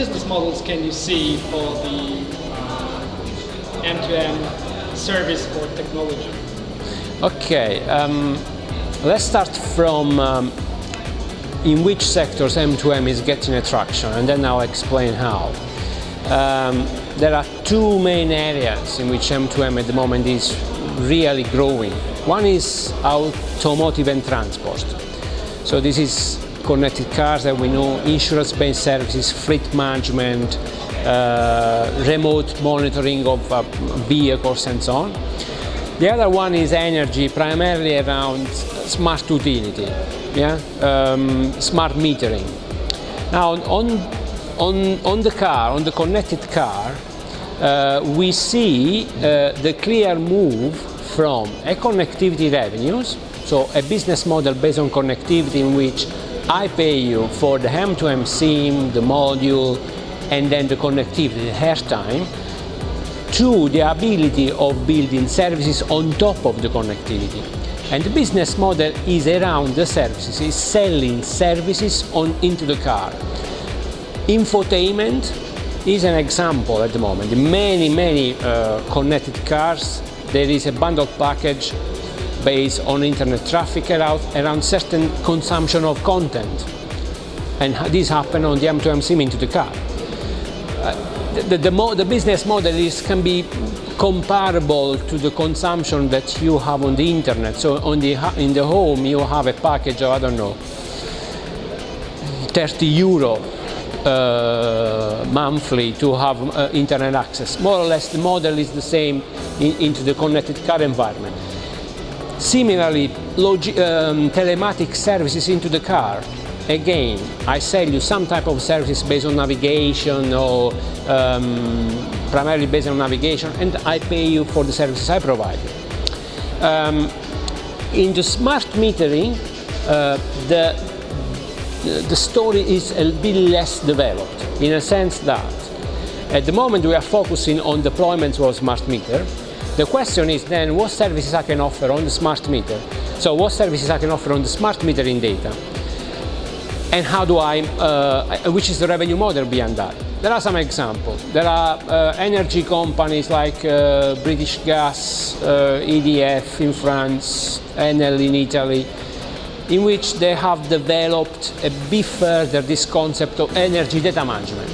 business models can you see for the M2M service for technology? Okay, let's start from in which sectors M2M is getting attraction, and then I'll explain how. There are two main areas in which M2M at the moment is really growing. One is automotive and transport. So this is connected cars that we know, insurance-based services, fleet management, remote monitoring of vehicles and so on. The other one is energy, primarily around smart utility, smart metering. Now on the connected car, we see the clear move from a connectivity revenues, so a business model based on connectivity in which I pay you for the M2M SIM, the module, and then the connectivity, the airtime, to the ability of building services on top of the connectivity. And the business model is around the services, is selling services into the car. Infotainment is an example at the moment. In many connected cars, there is a bundled package based on internet traffic around certain consumption of content. And this happens on the M2M SIM into the car. The business model can be comparable to the consumption that you have on the internet. So in the home you have a package of, I don't know, 30 euro monthly to have internet access. More or less the model is the same into the connected car environment. Similarly, telematic services into the car. Again, I sell you some type of service based on navigation or primarily based on navigation, and I pay you for the services I provide you. In the smart metering, the story is a bit less developed, in a sense that at the moment we are focusing on deployments of smart meter. The question is then what services I can offer on the smart meter. So what services I can offer on the smart metering data, and how do which is the revenue model behind that. There are some examples. There are energy companies like British Gas, EDF in France, Enel in Italy, in which they have developed a bit further this concept of energy data management.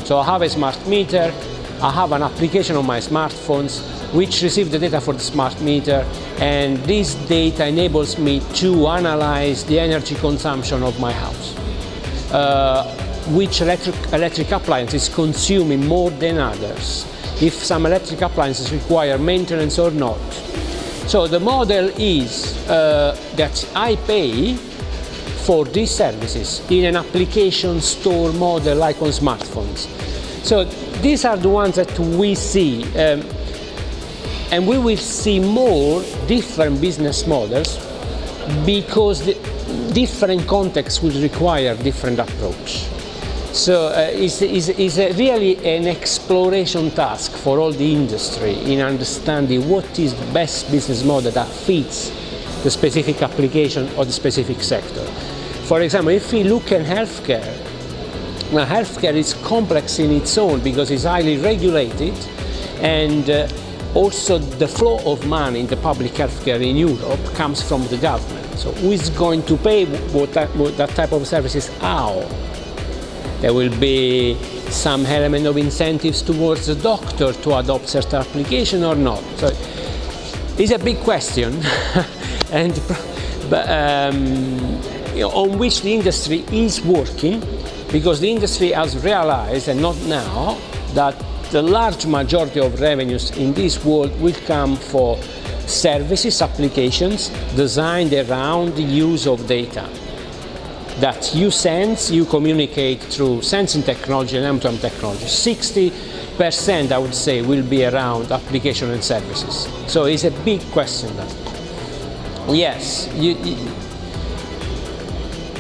So I have a smart meter, I have an application on my smartphones which receive the data for the smart meter, and this data enables me to analyze the energy consumption of my house. Which electric appliance is consuming more than others, if some electric appliances require maintenance or not. So the model is that I pay for these services in an application store model like on smartphones. So these are the ones that we see, and we will see more different business models because the different contexts will require different approach. So it's really an exploration task for all the industry in understanding what is the best business model that fits the specific application or the specific sector. For example, if we look at healthcare, now healthcare is complex in its own because it's highly regulated, and also the flow of money in the public healthcare in Europe comes from the government. So who is going to pay what that type of services? How? There will be some element of incentives towards the doctor to adopt certain application or not. So it's a big question, and on which the industry is working, because the industry has realized, and not now, that the large majority of revenues in this world will come for services, applications designed around the use of data. That you sense, you communicate through sensing technology and M2M technology. 60%, I would say, will be around application and services. So it's a big question. Yes,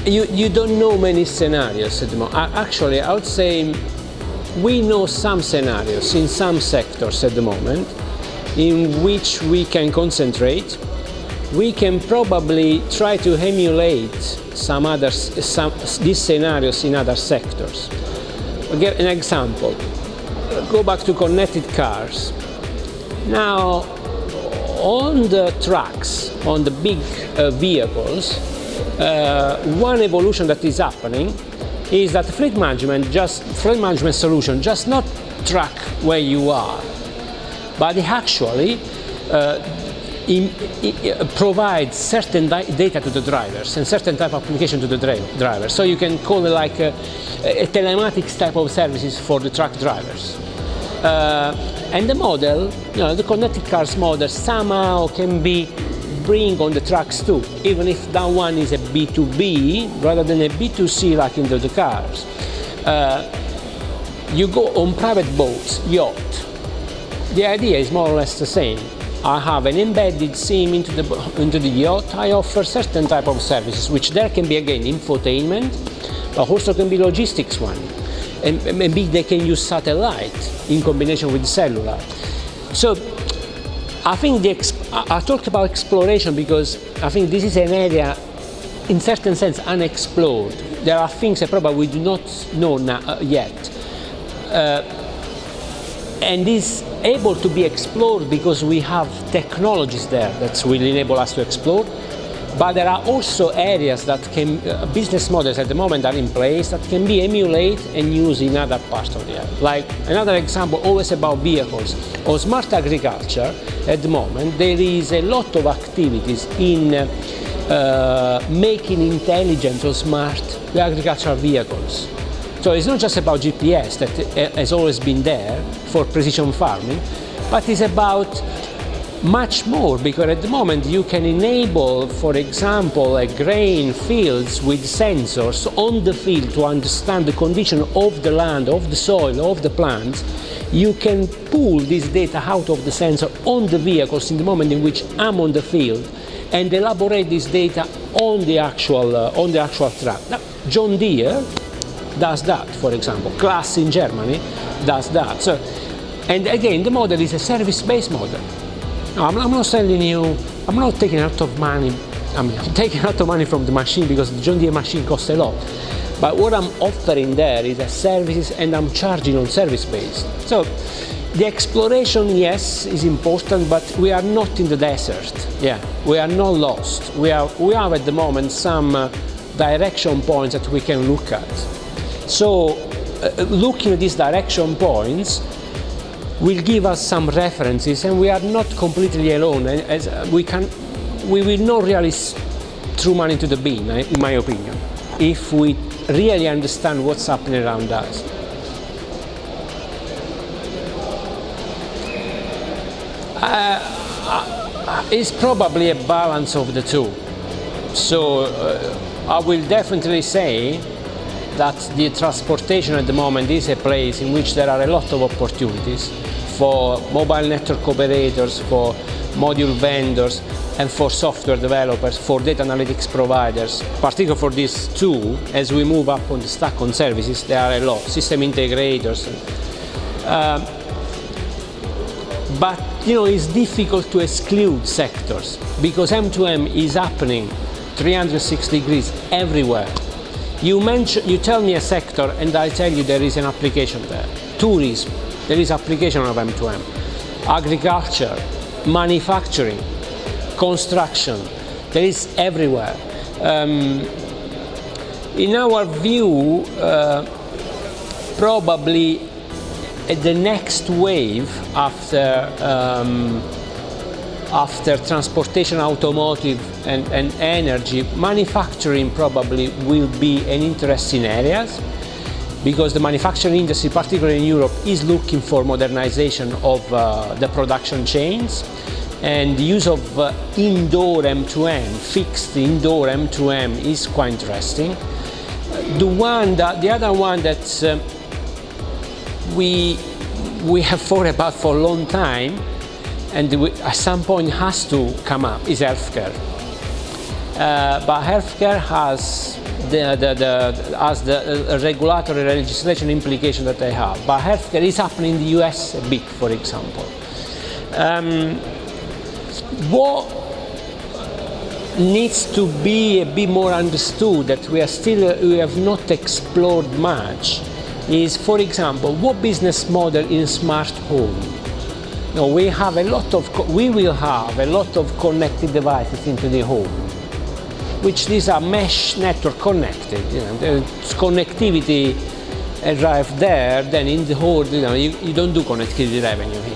you don't know many scenarios at the moment. Actually, I would say we know some scenarios in some sectors at the moment in which we can concentrate. We can probably try to emulate these scenarios in other sectors. I'll give an example. Go back to connected cars. Now, on the trucks, on the big vehicles, one evolution that is happening is that fleet management solution just not track where you are, but it actually provides certain data to the drivers and certain type of application to the drivers. So you can call it like a telematics type of services for the truck drivers. And the model, the connected cars model somehow can be bring on the trucks too, even if that one is a B2B rather than a B2C like into the cars. You go on private boats, yacht. The idea is more or less the same. I have an embedded SIM into the yacht. I offer certain type of services, which there can be again infotainment, but also can be logistics one. And maybe they can use satellite in combination with cellular. So I think I talk about exploration because I think this is an area in certain sense unexplored. There are things that probably we do not know yet. And is able to be explored because we have technologies there that will enable us to explore. But there are also areas that can, business models at the moment are in place that can be emulated and used in other parts of the earth. Like another example, always about vehicles. On smart agriculture, at the moment, there is a lot of activities in making intelligent or smart agricultural vehicles. So it's not just about GPS that has always been there for precision farming, but it's about much more, because at the moment you can enable, for example, a grain fields with sensors on the field to understand the condition of the land, of the soil, of the plants. You can pull this data out of the sensor on the vehicles in the moment in which I'm on the field and elaborate this data on the actual track. Now, John Deere does that, for example. Class in Germany does that. So, and again, the model is a service-based model. No, I'm not selling you, I'm not taking out of money, I'm taking out of money from the machine because the John Deere machine costs a lot. But what I'm offering there is a services and I'm charging on service-based. So the exploration, yes, is important, but we are not in the desert. Yeah, we are not lost. We have at the moment some direction points that we can look at. So looking at these direction points will give us some references, and we are not completely alone. As we will not really throw money into the bin, in my opinion, if we really understand what's happening around us. It's probably a balance of the two. So I will definitely say that the transportation at the moment is a place in which there are a lot of opportunities for mobile network operators, for module vendors, and for software developers, for data analytics providers. Particularly for these two, as we move up on the stack on services, there are a lot, system integrators. But it's difficult to exclude sectors because M2M is happening 360 degrees everywhere. You tell me a sector and I tell you there is an application there. Tourism, there is application of M2M. Agriculture, manufacturing, construction, there is everywhere. In our view, probably the next wave after transportation, automotive and energy, manufacturing probably will be an interesting area because the manufacturing industry, particularly in Europe, is looking for modernization of the production chains, and the use of indoor M2M, fixed indoor M2M, is quite interesting. The other one that we have thought about for a long time, and at some point has to come up, is healthcare. But healthcare has the regulatory legislation implication that they have. But healthcare is happening in the US a bit, for example. What needs to be a bit more understood that we have not explored much is, for example, what business model in smart home? Now, we will have a lot of connected devices into the home, which these are mesh network connected. There's connectivity arrive there, then in the whole, you don't do connectivity revenue here.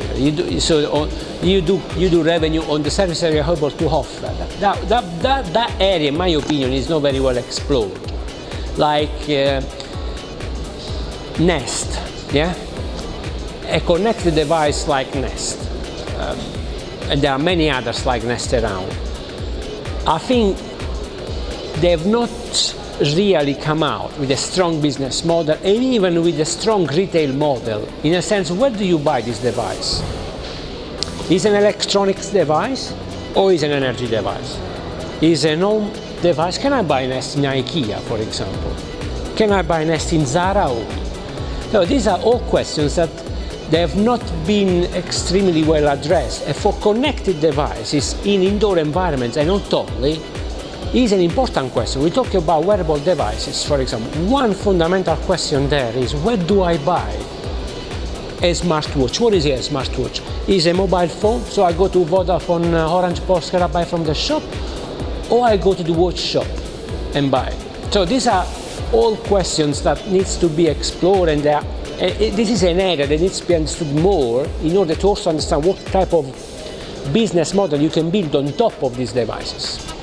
You do revenue on the service area able to offer. That area, in my opinion, is not very well explored. Like Nest, yeah? A connected device like Nest. And there are many others like Nest around. I think they've not really come out with a strong business model and even with a strong retail model. In a sense, where do you buy this device? Is it an electronics device or is it an energy device? Is it a home device? Can I buy Nest in IKEA, for example? Can I buy Nest in Zara? So these are all questions that they have not been extremely well addressed. And for connected devices in indoor environments, and not only, is an important question. We talk about wearable devices, for example. One fundamental question there is, where do I buy a smartwatch? What is a smartwatch? Is a mobile phone, so I go to Vodafone, Orange, Polska, I buy from the shop, or I go to the watch shop and buy. So these are all questions that needs to be explored, and this is an area that needs to be understood more in order to also understand what type of business model you can build on top of these devices.